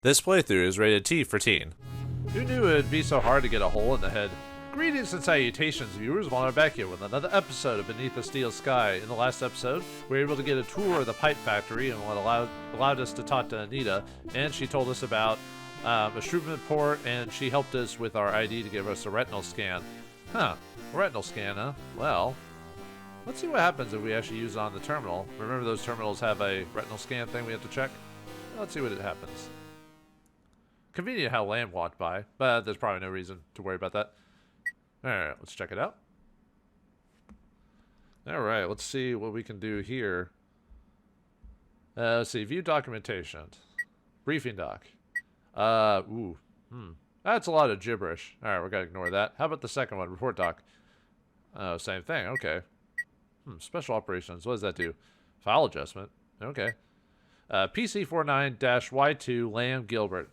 This playthrough is rated T for teen. Who knew it would be so hard to get a hole in the head? Greetings and salutations, viewers. Well, I'm back here with another episode of Beneath the Steel Sky. In the last episode, we were able to get a tour of the pipe factory and what allowed us to talk to Anita, and she told us about a Shrewdman port, and she helped us with our ID to give us a retinal scan. Huh, retinal scan, huh? Well, let's see what happens if we actually use it on the terminal. Remember those terminals have a retinal scan thing we have to check? Let's see what it happens. Convenient how Lamb walked by, but there's probably no reason to worry about that. Alright, let's check it out. Alright, let's see what we can do here. Let's see, view documentation. Briefing doc. That's a lot of gibberish. Alright, we're gonna ignore that. How about the second one, report doc? Same thing, okay. Special operations, what does that do? File adjustment, okay. PC49-Y2 Lamb Gilbert.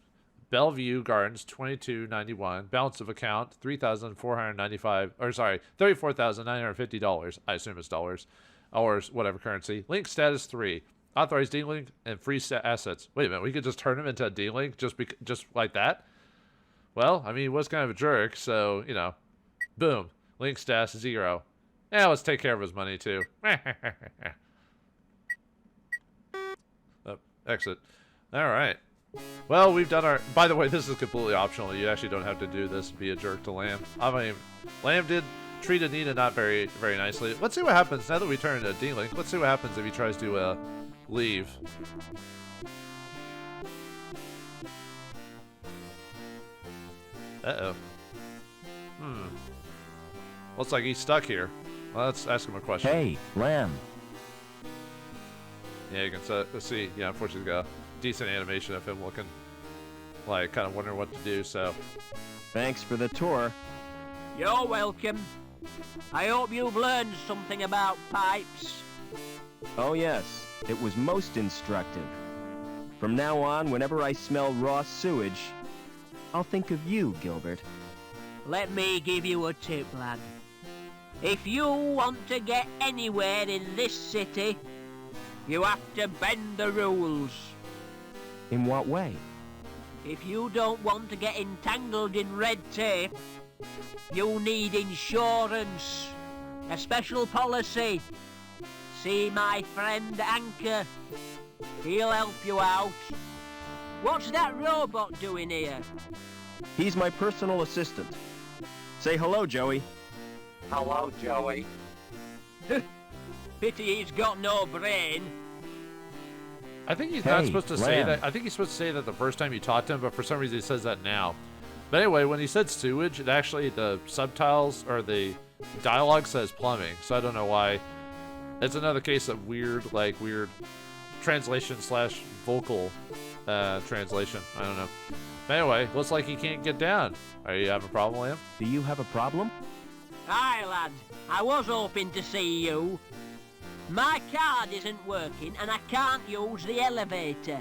Bellevue Gardens 2291, balance of account $34,950. I assume it's dollars or whatever currency. Link status 3, authorized D-Link and free assets. Wait a minute, we could just turn him into a D-Link just like that? Well, I mean, he was kind of a jerk, so you know, boom, link status 0. Yeah, let's take care of his money too. Exit. All right. Well, we've done our... By the way, this is completely optional. You actually don't have to do this and be a jerk to Lamb. I mean, Lamb did treat Anita not very nicely. Let's see what happens now that we turn into a D-Link. Let's see what happens if he tries to leave. Uh-oh. Looks like he's stuck here. Well, let's ask him a question. Hey, Lamb. Yeah, you can see. Yeah, unfortunately, he's got a decent animation of him looking like kind of wondering what to do, so. Thanks for the tour. You're welcome. I hope you've learned something about pipes. Oh yes, it was most instructive. From now on, whenever I smell raw sewage, I'll think of you, Gilbert. Let me give you a tip, lad. If you want to get anywhere in this city, you have to bend the rules. In what way? If you don't want to get entangled in red tape, you need insurance, a special policy. See my friend Anchor. He'll help you out. What's that robot doing here? He's my personal assistant. Say hello, Joey. Hello, Joey. Pity he's got no brain. I think he's not supposed to say Lamb. that. I think he's supposed to say that the first time you talk to him, but for some reason he says that now. But anyway, when he said sewage, it actually, the subtitles or the dialogue says plumbing, so I don't know why. It's another case of weird translation / vocal translation. I don't know. But anyway, looks like he can't get down. Are you having a problem, Liam? Do you have a problem? Hi, lad. I was hoping to see you. My card isn't working and I can't use the elevator.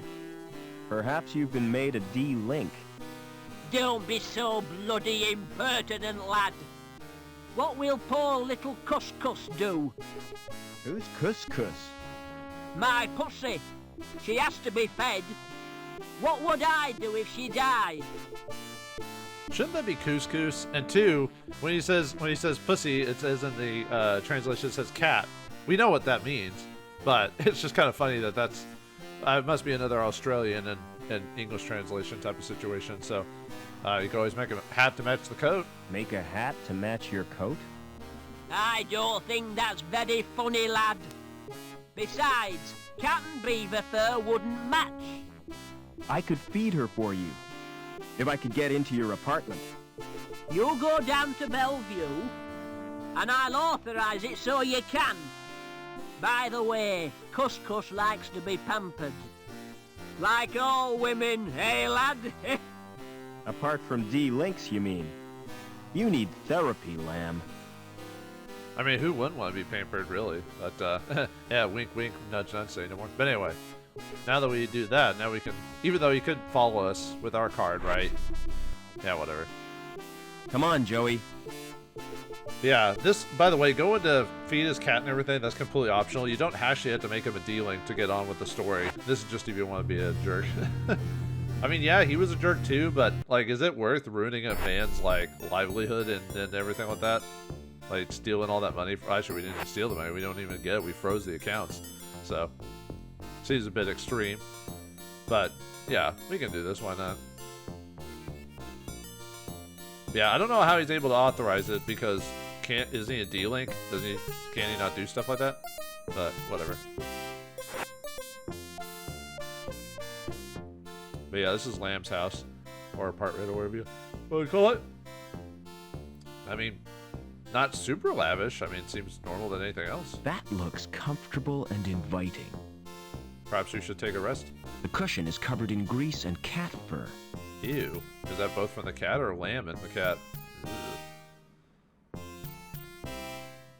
Perhaps you've been made a D-Link. Don't be so bloody impertinent, lad. What will poor little Couscous do? Who's Couscous? My pussy. She has to be fed. What would I do if she died? Shouldn't that be couscous? And two, when he says pussy, it says in the translation it says cat. We know what that means, but it's just kind of funny that that's it must be another Australian and English translation type of situation. So you can always make a hat to match the coat. Make a hat to match your coat? I don't think that's very funny, lad. Besides, cat and beaver fur wouldn't match. I could feed her for you, if I could get into your apartment. You go down to Bellevue, and I'll authorize it so you can. By the way, Couscous likes to be pampered. Like all women, eh, lad? Apart from D-Links, you mean? You need therapy, Lamb. I mean, who wouldn't want to be pampered, really? But yeah, wink, wink, nudge, nudge, say no more. But anyway, now that we do that, now we can. Even though he could follow us with our card, right? Yeah, whatever. Come on, Joey. Yeah, this, by the way, going to feed his cat and everything, that's completely optional. You don't actually have to make him a D-Link to get on with the story. This is just if you want to be a jerk. I mean, yeah, he was a jerk too, but, like, is it worth ruining a man's, like, livelihood and everything like that? Like, stealing all that money? Actually, we didn't even steal the money. We don't even get it. We froze the accounts. So, seems a bit extreme. But, yeah, we can do this. Why not? Yeah, I don't know how he's able to authorize it because isn't he a D-Link? Can he not do stuff like that? But, whatever. But yeah, this is Lamb's house. Or apartment, or whatever you want to call it. I mean, not super lavish. I mean, it seems normal than anything else. That looks comfortable and inviting. Perhaps we should take a rest? The cushion is covered in grease and cat fur. Ew. Is that both from the cat or lamb and the cat? Ugh.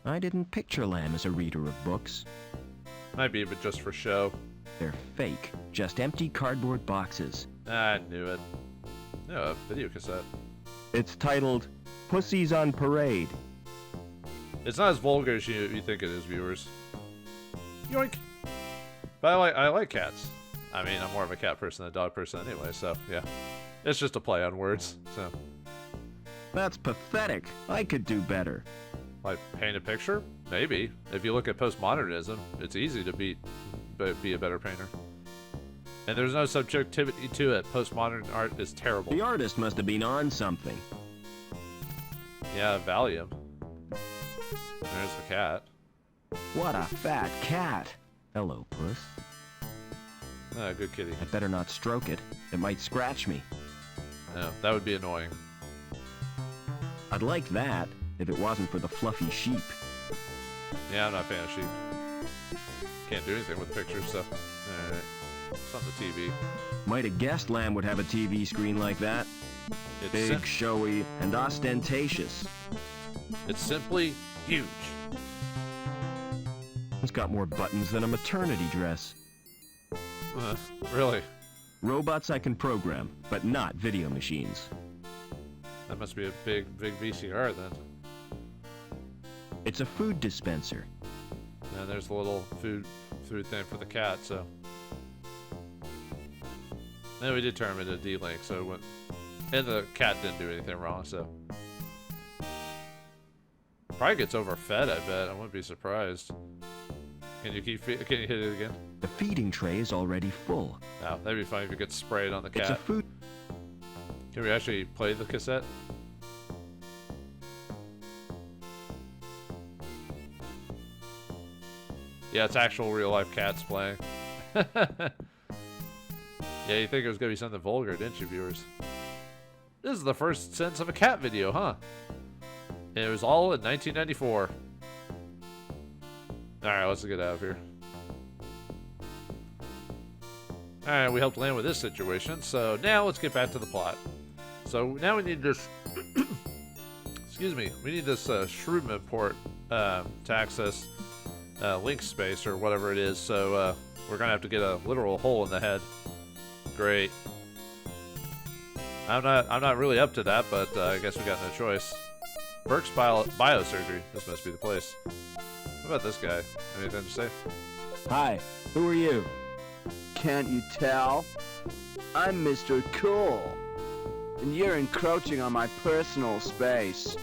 I didn't picture Lamb as a reader of books. Might be, but just for show. They're fake. Just empty cardboard boxes. I knew it. No, a video cassette. It's titled, Pussies on Parade. It's not as vulgar as you think it is, viewers. Yoink! But I like cats. I mean, I'm more of a cat person than a dog person anyway, so, yeah. It's just a play on words, so. That's pathetic. I could do better. Like, paint a picture? Maybe. If you look at postmodernism, it's easy to be a better painter. And there's no subjectivity to it. Postmodern art is terrible. The artist must have been on something. Yeah, Valium. There's the cat. What a fat cat. Hello, puss. Ah, good kitty. I better not stroke it. It might scratch me. No, that would be annoying. I'd like that if it wasn't for the fluffy sheep. Yeah, I'm not a fan of sheep. Can't do anything with pictures, so. Alright. It's on the TV. Might have guessed Lamb would have a TV screen like that. It's big, showy, and ostentatious. It's simply huge. It's got more buttons than a maternity dress. Really? Robots I can program, but not video machines. That must be a big VCR then. It's a food dispenser. And there's the little food thing for the cat, so. And we did turn him into a D-Link, so it went. And the cat didn't do anything wrong, so. Probably gets overfed, I bet. I wouldn't be surprised. Can you hit it again? The feeding tray is already full. Oh, that'd be funny if it gets sprayed on the cat. It's a food. Can we actually play the cassette? Yeah, it's actual real-life cats playing. Yeah, you think it was going to be something vulgar, didn't you, viewers? This is the first sense of a cat video, huh? And it was all in 1994. Alright, let's get out of here. Alright, we helped land with this situation, so now let's get back to the plot. So now we need this... excuse me. We need this Shrewdman port to access link space or whatever it is, so we're going to have to get a literal hole in the head. Great. I'm not really up to that, but I guess we got no choice. Burke's biosurgery. This must be the place. What about this guy? Anything to say? Hi, who are you? Can't you tell? I'm Mr. Cool. And you're encroaching on my personal space.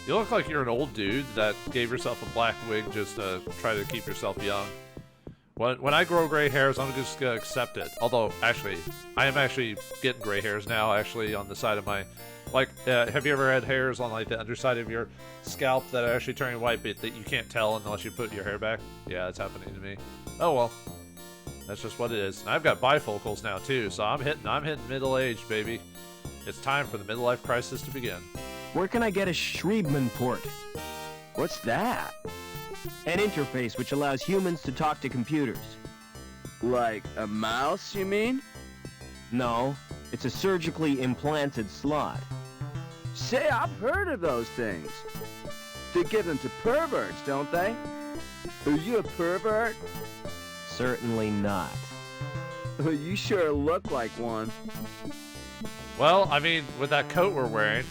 You look like you're an old dude that gave yourself a black wig just to try to keep yourself young. When I grow gray hairs, I'm just gonna accept it. Although, actually, I am actually getting gray hairs now, actually, on the side of my... Like, have you ever had hairs on, like, the underside of your scalp that are actually turning white, but that you can't tell unless you put your hair back? Yeah, it's happening to me. Oh, well. That's just what it is. And I've got bifocals now, too, so I'm hitting middle age, baby. It's time for the midlife crisis to begin. Where can I get a Shrewdman port? What's that? An interface which allows humans to talk to computers. Like a mouse, you mean? No, it's a surgically implanted slot. Say, I've heard of those things. They give them to perverts, don't they? Are you a pervert? Certainly not. You sure look like one. Well, I mean, with that coat we're wearing,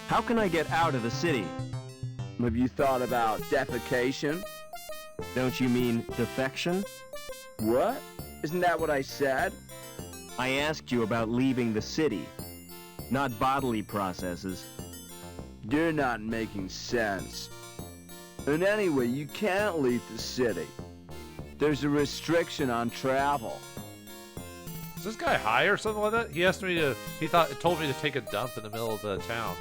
How can I get out of the city? Have you thought about defecation? Don't you mean defection? What? Isn't that what I said? I asked you about leaving the city, not bodily processes. You're not making sense. And anyway, you can't leave the city. There's a restriction on travel. Is this guy high or something like that? He asked me to. Told me to take a dump in the middle of the town.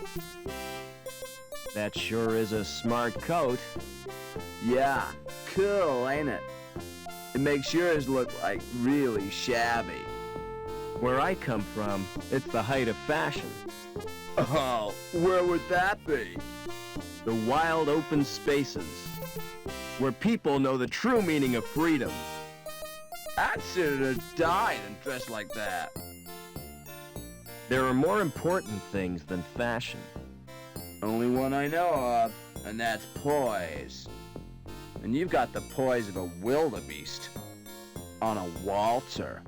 That sure is a smart coat. Yeah, cool, ain't it? It makes yours look like really shabby. Where I come from, it's the height of fashion. Oh, where would that be? The wild open spaces, where people know the true meaning of freedom. I'd sooner die than dress like that. There are more important things than fashion. Only one I know of, and that's poise. And you've got the poise of a wildebeest on a waltzer.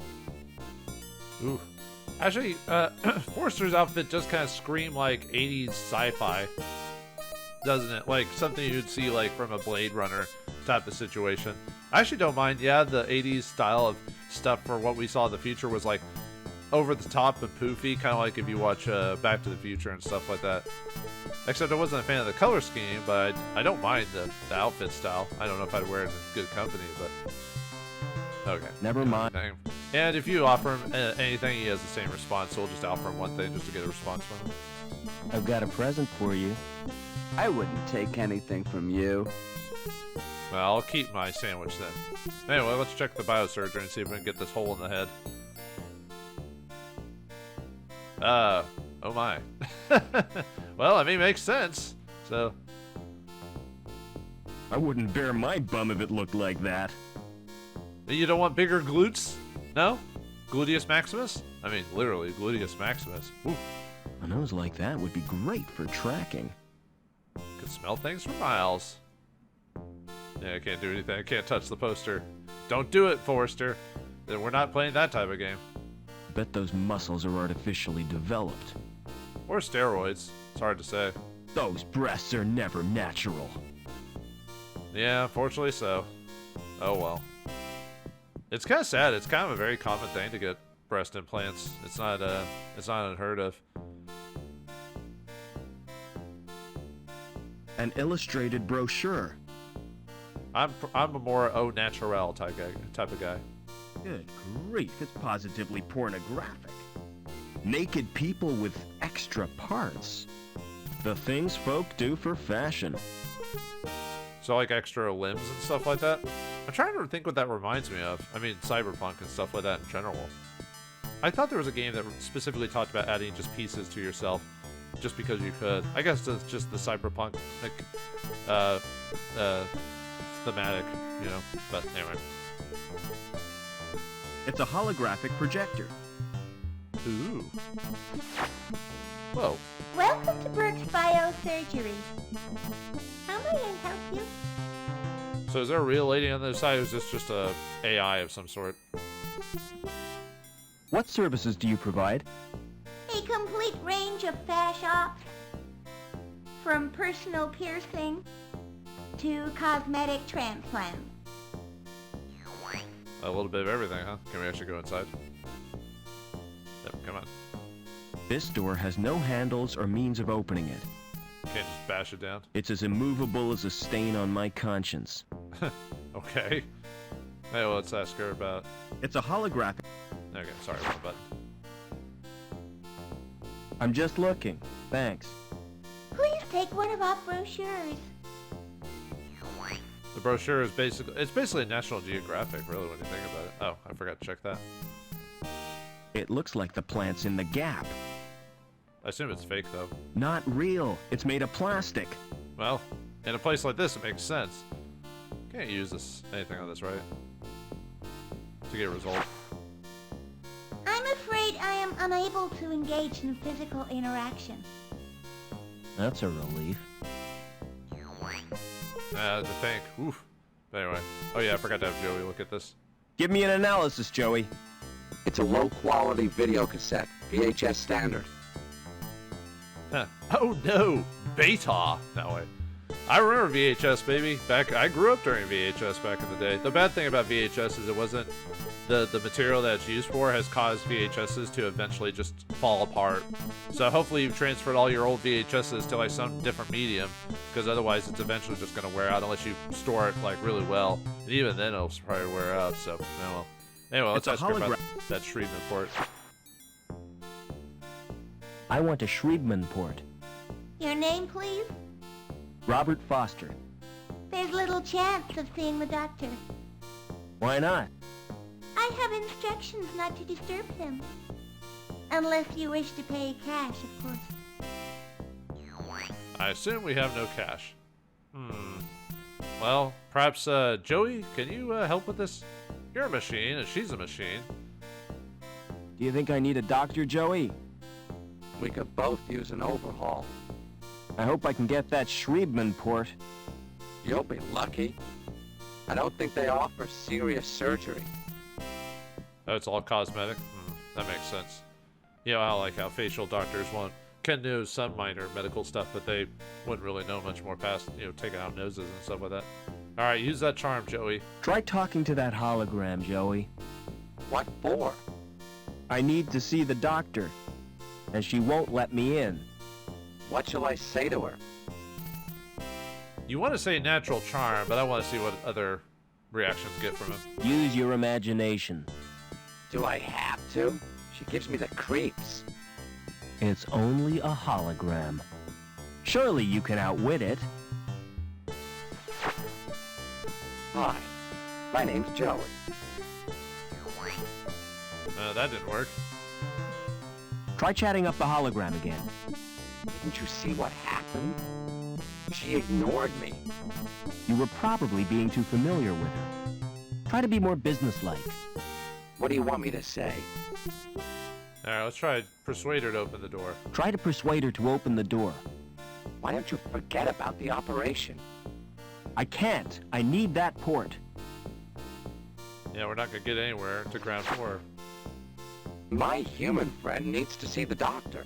Ooh. Actually, Forrester's outfit does kind of scream like 80s sci-fi, doesn't it? Like something you'd see like from a Blade Runner type of situation. I actually don't mind. Yeah, the 80s style of stuff for what we saw in the future was like over the top and poofy, kind of like if you watch Back to the Future and stuff like that. Except I wasn't a fan of the color scheme, but I don't mind the outfit style. I don't know if I'd wear it in good company, but okay. Never mind. And if you offer him anything, he has the same response, so we'll just offer him one thing just to get a response from him. I've got a present for you. I wouldn't take anything from you. Well, I'll keep my sandwich then. Anyway, let's check the biosurgery and see if we can get this hole in the head. Oh my. Well, I mean, makes sense. So. I wouldn't bare my bum if it looked like that. You don't want bigger glutes? No? Gluteus maximus? I mean, literally, gluteus maximus. Ooh. A nose like that would be great for tracking. Could smell things for miles. Yeah, I can't do anything. I can't touch the poster. Don't do it, Forrester. We're not playing that type of game. Bet those muscles are artificially developed. Or steroids. It's hard to say. Those breasts are never natural. Yeah, unfortunately so. Oh well. It's kind of sad. It's kind of a very common thing to get breast implants. It's not unheard of. An illustrated brochure. I'm a more au naturel type of guy. Good grief, it's positively pornographic. Naked people with extra parts. The things folk do for fashion. So like extra limbs and stuff like that? I'm trying to think what that reminds me of. I mean, Cyberpunk and stuff like that in general. I thought there was a game that specifically talked about adding just pieces to yourself just because you could. I guess it's just the Cyberpunk thematic, you know, but anyway. It's a holographic projector. Ooh. Whoa. Welcome to Burke's Biosurgery. How may I help you? So is there a real lady on the other side, or is this just a AI of some sort? What services do you provide? A complete range of fash ops. From personal piercing to cosmetic transplants. A little bit of everything, huh? Can we actually go inside? Yep, come on. This door has no handles or means of opening it. Can't just bash it down? It's as immovable as a stain on my conscience. Okay. Hey, well, let's ask her about... It's a holographic... Okay, sorry, wrong button. I'm just looking. Thanks. Please take one of our brochures. The brochure is basically National Geographic, really, when you think about it. Oh, I forgot to check that. It looks like the plant's in the gap. I assume it's fake, though. Not real. It's made of plastic. Well, in a place like this, it makes sense. Can't use anything on this, right? To get a result. I'm afraid I am unable to engage in physical interaction. That's a relief. To think. Oof. But anyway. Oh yeah, I forgot to have Joey look at this. Give me an analysis, Joey. It's a low-quality video cassette, VHS standard. Huh. Oh no! Beta! No way. I remember VHS, baby. I grew up during VHS back in the day. The bad thing about VHS is it wasn't the material that it's used for has caused VHSs to eventually just fall apart. So hopefully you've transferred all your old VHSs to like some different medium, because otherwise it's eventually just going to wear out unless you store it like really well. And even then it'll probably wear out. So anyway, let's ask her about that Shrievman port. I want a Shrievman port. Your name, please? Robert Foster. There's little chance of seeing the doctor. Why not? I have instructions not to disturb him. Unless you wish to pay cash, of course. I assume we have no cash. Well, perhaps, Joey, can you help with this? You're a machine, and she's a machine. Do you think I need a doctor, Joey? We could both use an overhaul. I hope I can get that Shrievman port. You'll be lucky. I don't think they offer serious surgery. Oh, it's all cosmetic? That makes sense. You know, I like how facial doctors can know some minor medical stuff, but they wouldn't really know much more past, taking out noses and stuff like that. Alright, use that charm, Joey. Try talking to that hologram, Joey. What for? I need to see the doctor, and she won't let me in. What shall I say to her? You want to say natural charm, but I want to see what other reactions get from him. Use your imagination. Do I have to? She gives me the creeps. It's only a hologram. Surely you can outwit it. Hi, my name's Joey. That didn't work. Try chatting up the hologram again. Didn't you see what happened? She ignored me. You were probably being too familiar with her. Try to be more businesslike. What do you want me to say? Alright, let's try persuade her to open the door. Try to persuade her to open the door. Why don't you forget about the operation? I can't. I need that port. Yeah, we're not gonna get anywhere to ground floor. My human friend needs to see the doctor.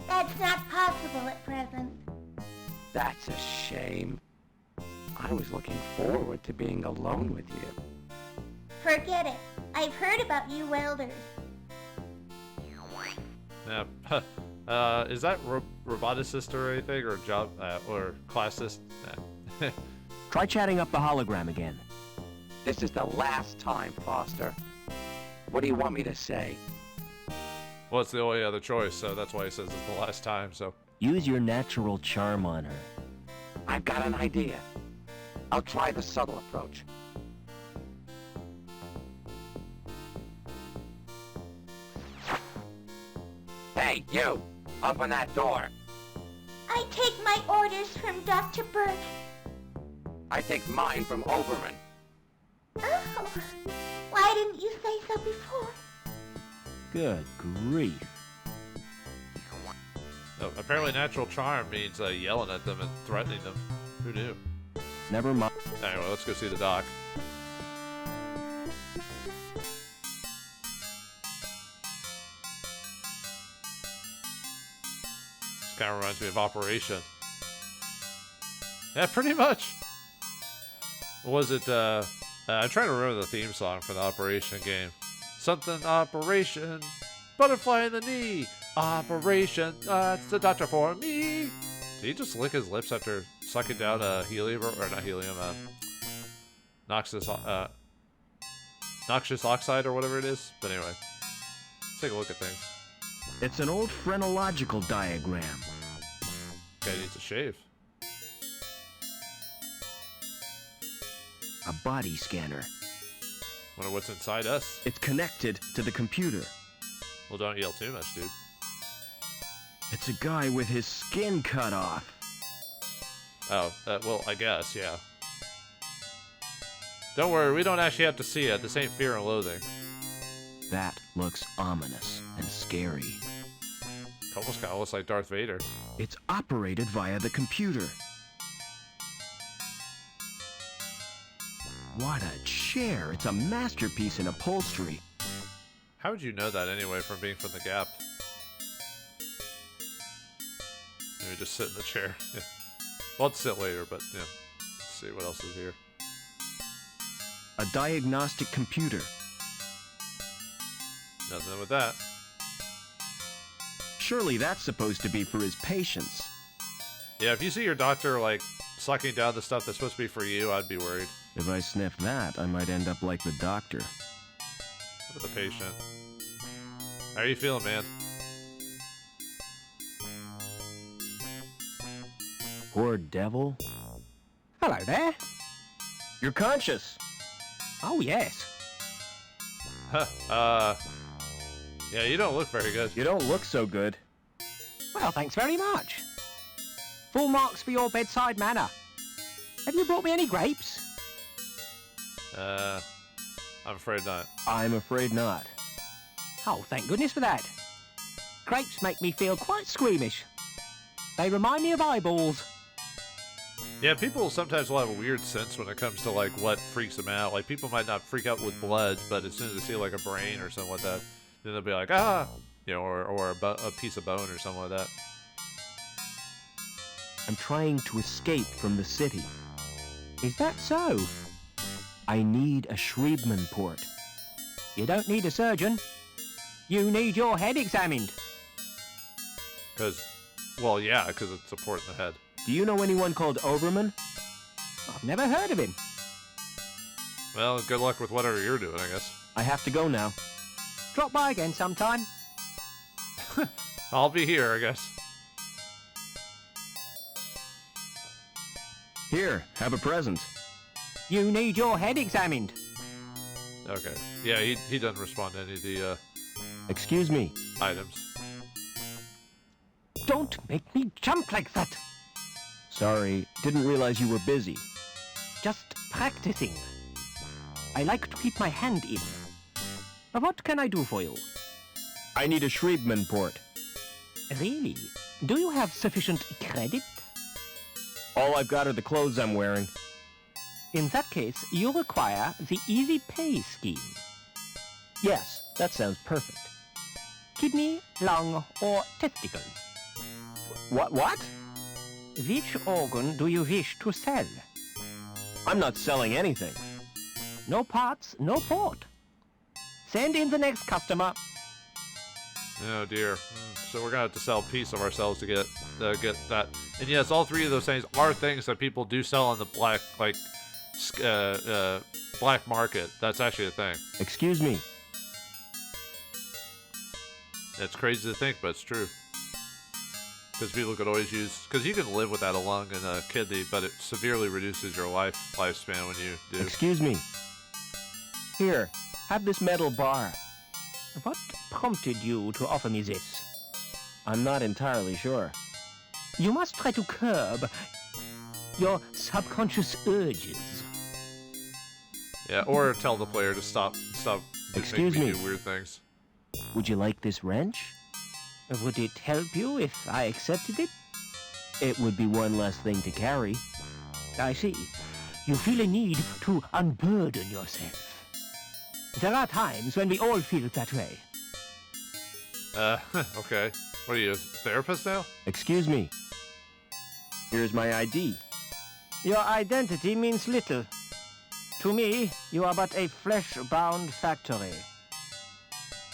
That's not possible at present. That's a shame. I was looking forward to being alone with you. Forget it. I've heard about you welders. Yeah, is that roboticist or anything, or job, or classist? Try chatting up the hologram again. This is the last time, Foster. What do you want me to say? Well, it's the only other choice, so that's why he says it's the last time, so. Use your natural charm on her. I've got an idea. I'll try the subtle approach. Hey, you! Open that door! I take my orders from Dr. Burke. I take mine from Oberman. Oh, why didn't you say so before? Good grief. Oh, apparently natural charm means yelling at them and threatening them. Who knew? Never mind. Anyway, let's go see the doc. This kind of reminds me of Operation. Yeah, pretty much. What was it? I'm trying to remember the theme song for the Operation game. Something Operation, butterfly in the knee. Operation, it's the doctor for me. Did he just lick his lips after sucking down helium, or not helium, noxious oxide or whatever it is? But anyway, let's take a look at things. It's an old phrenological diagram. Guy needs a shave. A body scanner. Wonder what's inside us. It's connected to the computer. Well, don't yell too much, dude. It's a guy with his skin cut off. Oh, well, I guess, yeah. Don't worry, we don't actually have to see it. This ain't Fear and Loathing. That looks ominous and scary. Almost kind of looks like Darth Vader. It's operated via the computer. What a chair! It's a masterpiece in upholstery. How would you know that anyway from being from the Gap? Maybe just sit in the chair. Yeah. Well, I'll sit later, but yeah. Let's see what else is here. A diagnostic computer. Nothing with that. Surely that's supposed to be for his patients. Yeah, if you see your doctor, like, sucking down the stuff that's supposed to be for you, I'd be worried. If I sniff that, I might end up like the doctor. With the patient. How are you feeling, man? Poor devil. Hello there. You're conscious. Oh, yes. Yeah, you don't look very good. You don't look so good. Well, thanks very much. Full marks for your bedside manner. Have you brought me any grapes? I'm afraid not. I'm afraid not. Oh, thank goodness for that. Grapes make me feel quite squeamish. They remind me of eyeballs. Yeah, people sometimes will have a weird sense when it comes to, like, what freaks them out. Like, people might not freak out with blood, but as soon as they see, like, a brain or something like that, then they'll be like, ah! You know, or a piece of bone or something like that. I'm trying to escape from the city. Is that so? I need a Schriebman port. You don't need a surgeon. You need your head examined. Because, well, yeah, because it's a port in the head. Do you know anyone called Oberman? I've never heard of him. Well, good luck with whatever you're doing, I guess. I have to go now. Drop by again sometime. I'll be here, I guess. Here, have a present. You need your head examined. Okay. Yeah, he doesn't respond to any of the Excuse me. items. Don't make me jump like that. Sorry, didn't realize you were busy. Just practicing. I like to keep my hand in. What can I do for you? I need a Schriebman port. Really? Do you have sufficient credit? All I've got are the clothes I'm wearing. In that case, you require the easy pay scheme. Yes, that sounds perfect. Kidney, lung, or testicles. What? Which organ do you wish to sell? I'm not selling anything. No parts, no port. Send in the next customer. Oh dear. So we're gonna have to sell a piece of ourselves to get that. And yes, all three of those things are things that people do sell on the black, like, black market. That's actually a thing. Excuse me. It's crazy to think, but it's true. Because people could always use, because you can live without a lung and a kidney, but it severely reduces your lifespan when you do. Excuse me. Here, have this metal bar. What prompted you to offer me this? I'm not entirely sure. You must try to curb your subconscious urges. Yeah, or tell the player to stop Excuse making me me. do weird things. Would you like this wrench? Would it help you if I accepted it? It would be one less thing to carry. I see. You feel a need to unburden yourself. There are times when we all feel that way. Okay. What are you, a therapist now? Excuse me. Here's my ID. Your identity means little. To me, you are but a flesh-bound factory.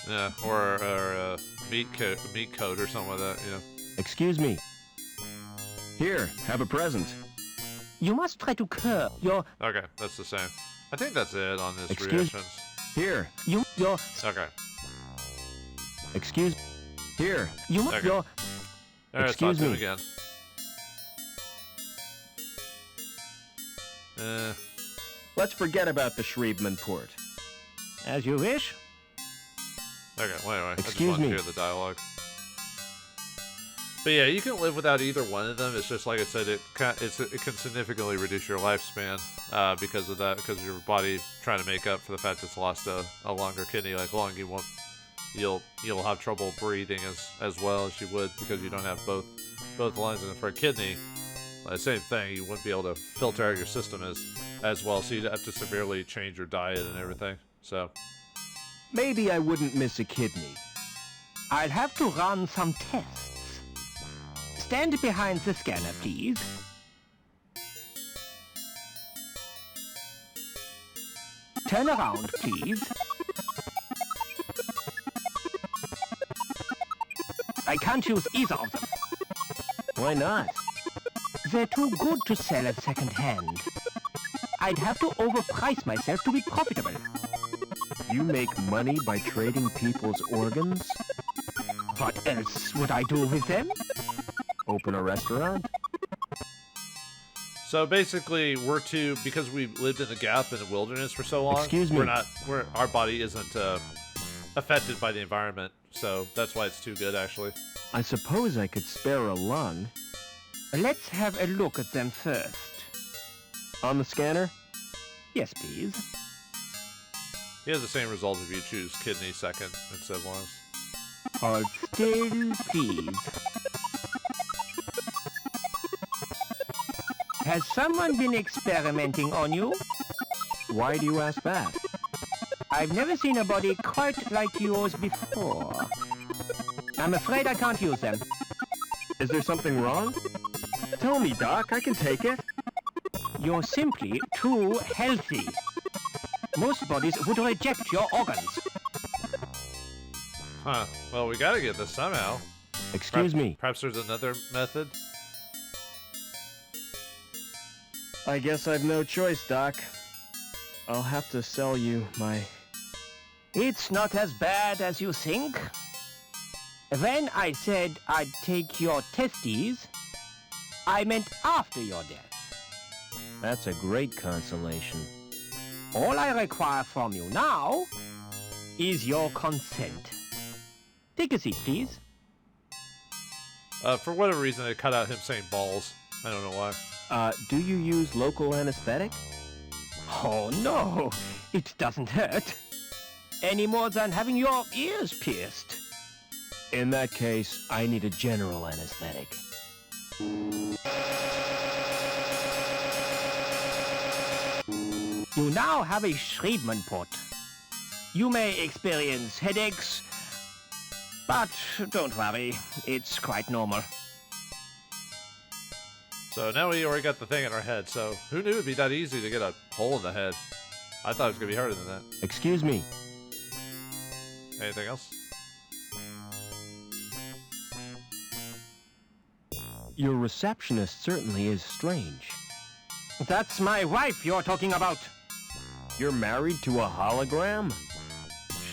Yeah, or a meat coat or something like that, you know. Excuse me. Here, have a present. You must try to curb your... Okay, that's the same. I think that's it on this Excuse- reactions. Here. your... Okay. Excuse... Here. You Okay. your... Alright, let's talk Excuse to him me. again. Let's forget about the Schriebman port. As you wish. Okay, wait, I just Excuse want to me. hear the dialogue. But yeah, you can live without either one of them. It's just like I said, it can significantly reduce your lifespan because of that, because of your body trying to make up for the fact it's lost a longer kidney. Like lung, you'll have trouble breathing as well as you would because you don't have both lungs. And for a kidney, the same thing. You wouldn't be able to filter out your system as well. So you'd have to severely change your diet and everything. So Maybe I wouldn't miss a kidney. I'll have to run some tests. Stand behind the scanner, please. Turn around, please. I can't use either of them. Why not? They're too good to sell at second hand. I'd have to overprice myself to be profitable. You make money by trading people's organs? What else would I do with them? Open a restaurant? So basically, because we lived in the gap in the wilderness for so long. Excuse me. Our body isn't affected by the environment, so that's why it's too good, actually. I suppose I could spare a lung. Let's have a look at them first. On the scanner? Yes, please. He has the same result if you choose kidney second instead of lungs. Hold still, please. Has someone been experimenting on you? Why do you ask that? I've never seen a body quite like yours before. I'm afraid I can't use them. Is there something wrong? Tell me, Doc, I can take it. You're simply too healthy. Most bodies would reject your organs. Huh. Well, we gotta get this somehow. Excuse me. Perhaps there's another method? I guess I've no choice, Doc. I'll have to sell you my... It's not as bad as you think. When I said I'd take your testes, I meant after your death. That's a great consolation. All I require from you now is your consent. Take a seat, please. For whatever reason, they cut out him saying balls. I don't know why. Do you use local anesthetic? Oh no, it doesn't hurt. Any more than having your ears pierced. In that case, I need a general anesthetic. You now have a Schriebman port. You may experience headaches, but don't worry, it's quite normal. So now we already got the thing in our head, so who knew it'd be that easy to get a hole in the head? I thought it was gonna be harder than that. Excuse me. Anything else? Your receptionist certainly is strange. That's my wife you're talking about. You're married to a hologram?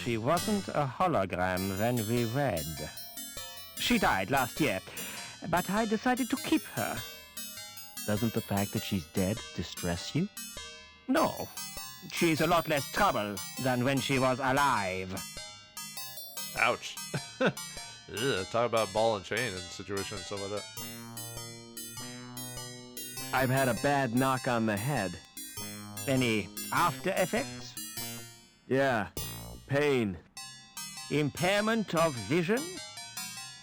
She wasn't a hologram when we wed. She died last year, but I decided to keep her. Doesn't the fact that she's dead distress you? No, she's a lot less trouble than when she was alive. Ouch. Ugh, talk about ball and chain and situation and stuff like that. I've had a bad knock on the head. Any after effects? Yeah, pain. Impairment of vision?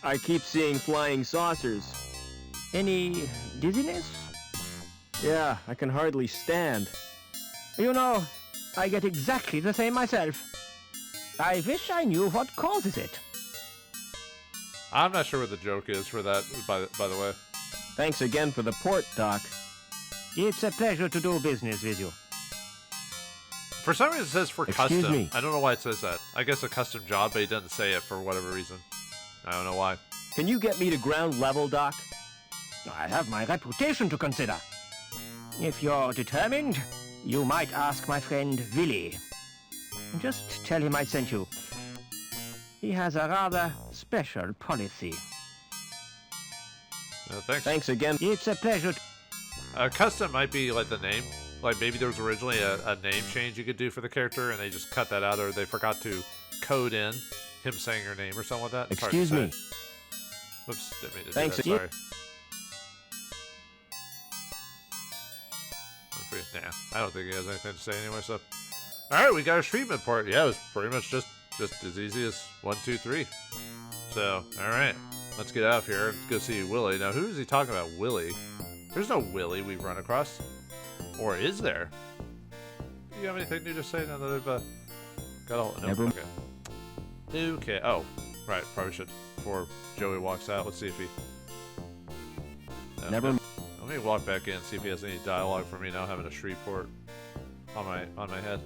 I keep seeing flying saucers. Any dizziness? Yeah, I can hardly stand. You know, I get exactly the same myself. I wish I knew what causes it. I'm not sure what the joke is for that, by the way. Thanks again for the port, Doc. It's a pleasure to do business with you. For some reason it says for Excuse custom. me. I don't know why it says that. I guess a custom job, but he doesn't say it for whatever reason. I don't know why. Can you get me to ground level, Doc? I have my reputation to consider. If you're determined, you might ask my friend Willie. Just tell him I sent you. He has a rather special policy. Thanks. Thanks again. It's a pleasure. Custom might be like the name. Like maybe there was originally a name change you could do for the character, and they just cut that out, or they forgot to code in him saying your name or something like that. It's hard to Excuse me. say. Whoops, didn't mean to do Thanks that, again. sorry. Nah, I don't think he has anything to say anyway, so. Alright, we got a treatment part. Yeah, it was pretty much just as easy as 1, 2, 3. So, alright. Let's get out of here and go see Willie. Now, who is he talking about? Willie? There's no Willie we've run across. Or is there? Do you have anything new to say now that I've got all... No, Never. okay. Okay. Oh, right. Probably should. Before Joey walks out, let's see if he... No, Never. no. Let me walk back in and see if he has any dialogue for me now having a Shreveport on my head.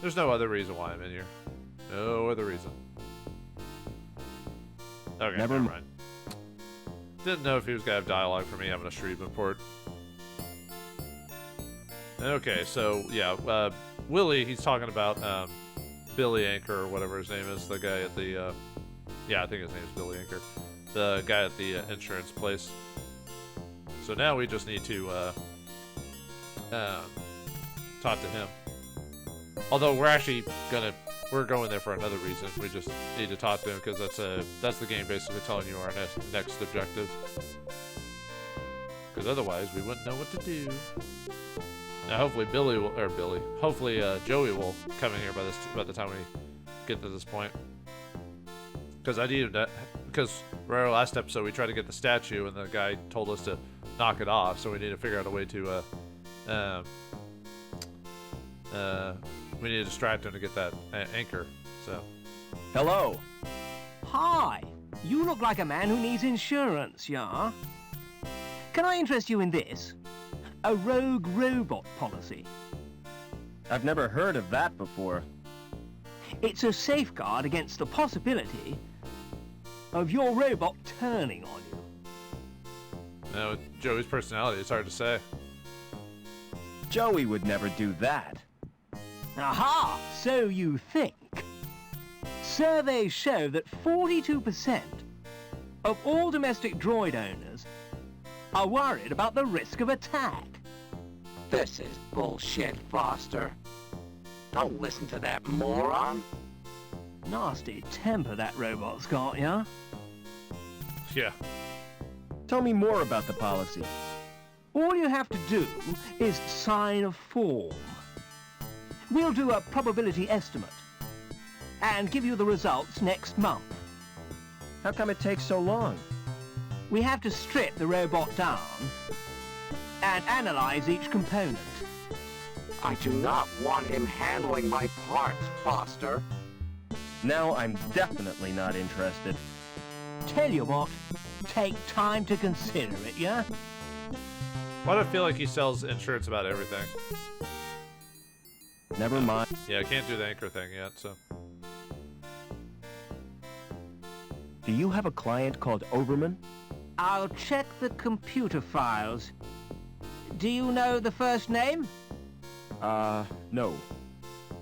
There's no other reason why I'm in here. No other reason. Okay, Never never mind. Didn't know if he was gonna have dialogue for me having a stream import. Okay, so yeah, Willie, he's talking about Billy Anchor or whatever his name is, the guy at the yeah, I think his name is Billy Anchor, the guy at the insurance place. So now we just need to talk to him. Although we're going there for another reason. We just need to talk to him because that's the game basically telling you our next objective. Because otherwise we wouldn't know what to do. Now hopefully hopefully Joey will come in here by the time we get to this point. Because because last episode we tried to get the statue and the guy told us to knock it off, so we need to figure out a way to we need to distract him to get that anchor. So Hello. Hi. You look like a man who needs insurance, yeah? Can I interest you in this? A rogue robot policy. I've never heard of that before. It's a safeguard against the possibility of your robot turning on you. now with Joey's personality, it's hard to say. Joey would never do that. Aha! So you think. Surveys show that 42% of all domestic droid owners are worried about the risk of attack. This is bullshit, Foster. Don't listen to that moron. Nasty temper that robot's got, yeah? Yeah. Tell me more about the policy. All you have to do is sign a form. We'll do a probability estimate and give you the results next month. How come it takes so long? We have to strip the robot down and analyze each component. I do not want him handling my parts, Foster. Now I'm definitely not interested. Tell you what, take time to consider it, yeah? Why do I feel like he sells insurance about everything? Never mind. Yeah, I can't do the anchor thing yet, so. Do you have a client called Overman? I'll check the computer files. Do you know the first name? No.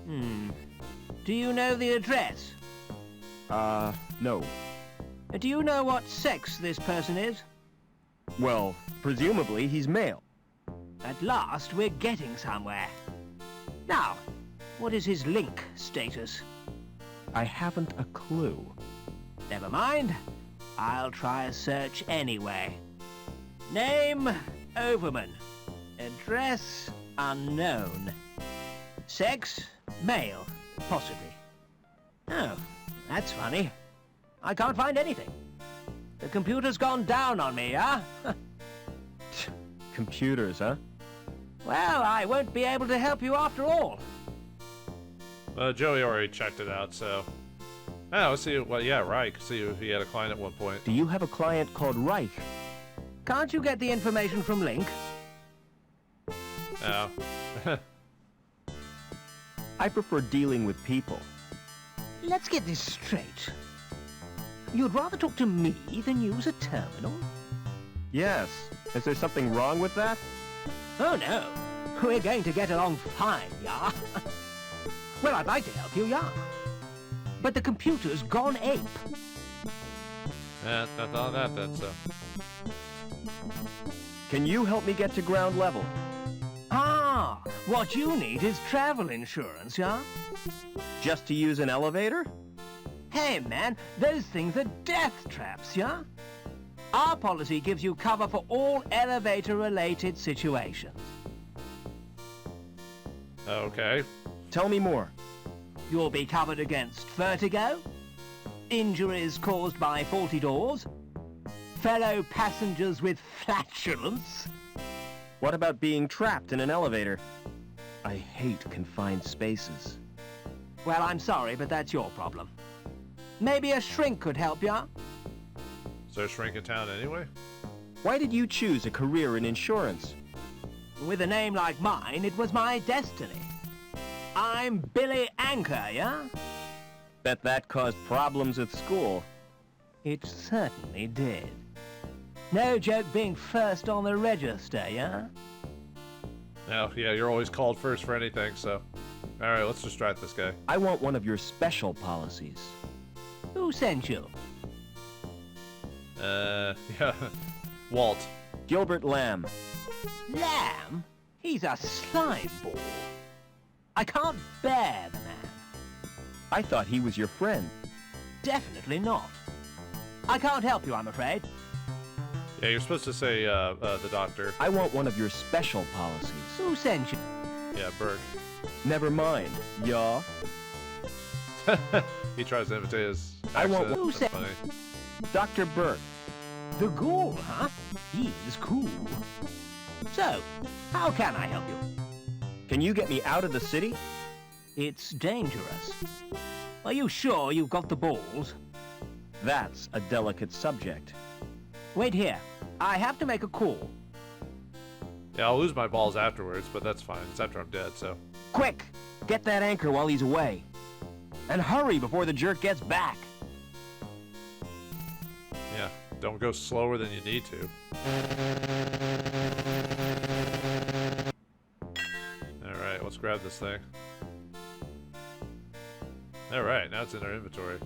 Do you know the address? No. Do you know what sex this person is? Well, presumably he's male. At last, we're getting somewhere. Now, what is his link status? I haven't a clue. Never mind. I'll try a search anyway. Name, Overman. Address, unknown. Sex, male, possibly. Oh, that's funny. I can't find anything. The computer's gone down on me, huh? Computers, huh? Well, I won't be able to help you after all. Joey already checked it out, so. Oh, let's see. Well, yeah, Reich. See if he had a client at one point. Do you have a client called Reich? Can't you get the information from Link? No. I prefer dealing with people. Let's get this straight. You'd rather talk to me than use a terminal? Yes. Is there something wrong with that? Oh no, we're going to get along fine, yeah? Well, I'd like to help you, yeah. But the computer's gone ape. Not all that then, so. Can you help me get to ground level? Ah, what you need is travel insurance, yeah? Just to use an elevator? Hey man, those things are death traps, yeah? Our policy gives you cover for all elevator-related situations. Okay. Tell me more. You'll be covered against vertigo, injuries caused by faulty doors, fellow passengers with flatulence. What about being trapped in an elevator? I hate confined spaces. Well, I'm sorry, but that's your problem. Maybe a shrink could help ya? Is there a shrink in town anyway? Why did you choose a career in insurance? With a name like mine, it was my destiny. I'm Billy Anchor, yeah? Bet that caused problems at school. It certainly did. No joke being first on the register, yeah? Oh, yeah, you're always called first for anything, so... Alright, let's distract this guy. I want one of your special policies. Who sent you? Yeah. Walt. Gilbert Lamb. Lamb? He's a slime ball. I can't bear the man. I thought he was your friend. Definitely not. I can't help you, I'm afraid. Yeah, you're supposed to say, the doctor. I want one of your special policies. Who sent you? Yeah, Burke. Never mind. Yeah. He tries to imitate his I want accent. who That's said- funny. Dr. Burke. The ghoul, huh? He's cool. So, how can I help you? Can you get me out of the city? It's dangerous. Are you sure you've got the balls? That's a delicate subject. Wait here. I have to make a call. Yeah, I'll lose my balls afterwards, but that's fine. It's after I'm dead, so... Quick! Get that anchor while he's away. And hurry before the jerk gets back. Yeah, don't go slower than you need to. Alright, let's grab this thing. Alright, now it's in our inventory.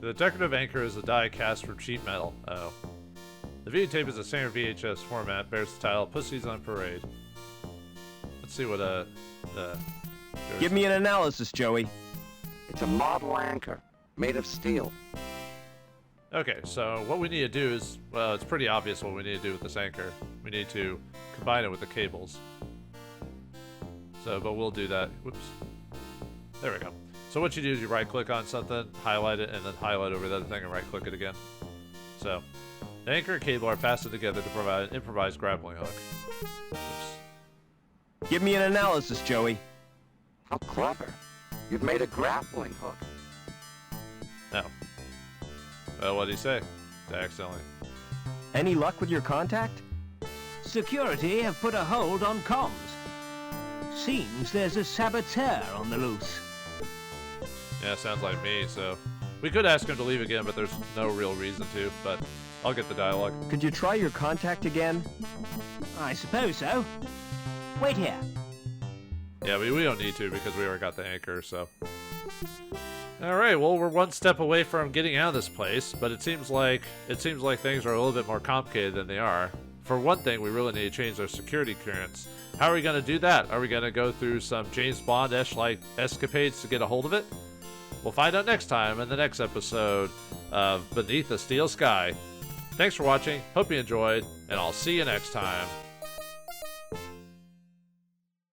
The decorative anchor is a die cast from cheap metal. Oh. The videotape is a standard VHS format, bears the title Pussies on Parade. Let's see what, Give me an analysis, Joey. It's a model anchor, made of steel. Okay, so what we need to do is, well, it's pretty obvious what we need to do with this anchor. We need to combine it with the cables. So, but we'll do that. Whoops. There we go. So what you do is you right-click on something, highlight it, and then highlight over the other thing and right-click it again. So, the anchor and cable are fastened together to provide an improvised grappling hook. Oops. Give me an analysis, Joey. How clever. You've made a grappling hook. No. Well, what did he say? Accidentally. Any luck with your contact? Security have put a hold on comms. Seems there's a saboteur on the loose. Yeah, sounds like me, so... We could ask him to leave again, but there's no real reason to, but I'll get the dialogue. Could you try your contact again? I suppose so. Wait here. Yeah, we don't need to because we already got the anchor, so... Alright, well, we're one step away from getting out of this place, but it seems like things are a little bit more complicated than they are. For one thing, we really need to change our security clearance. How are we going to do that? Are we going to go through some James Bond-esque-like escapades to get a hold of it? We'll find out next time in the next episode of Beneath the Steel Sky. Thanks for watching, hope you enjoyed, and I'll see you next time.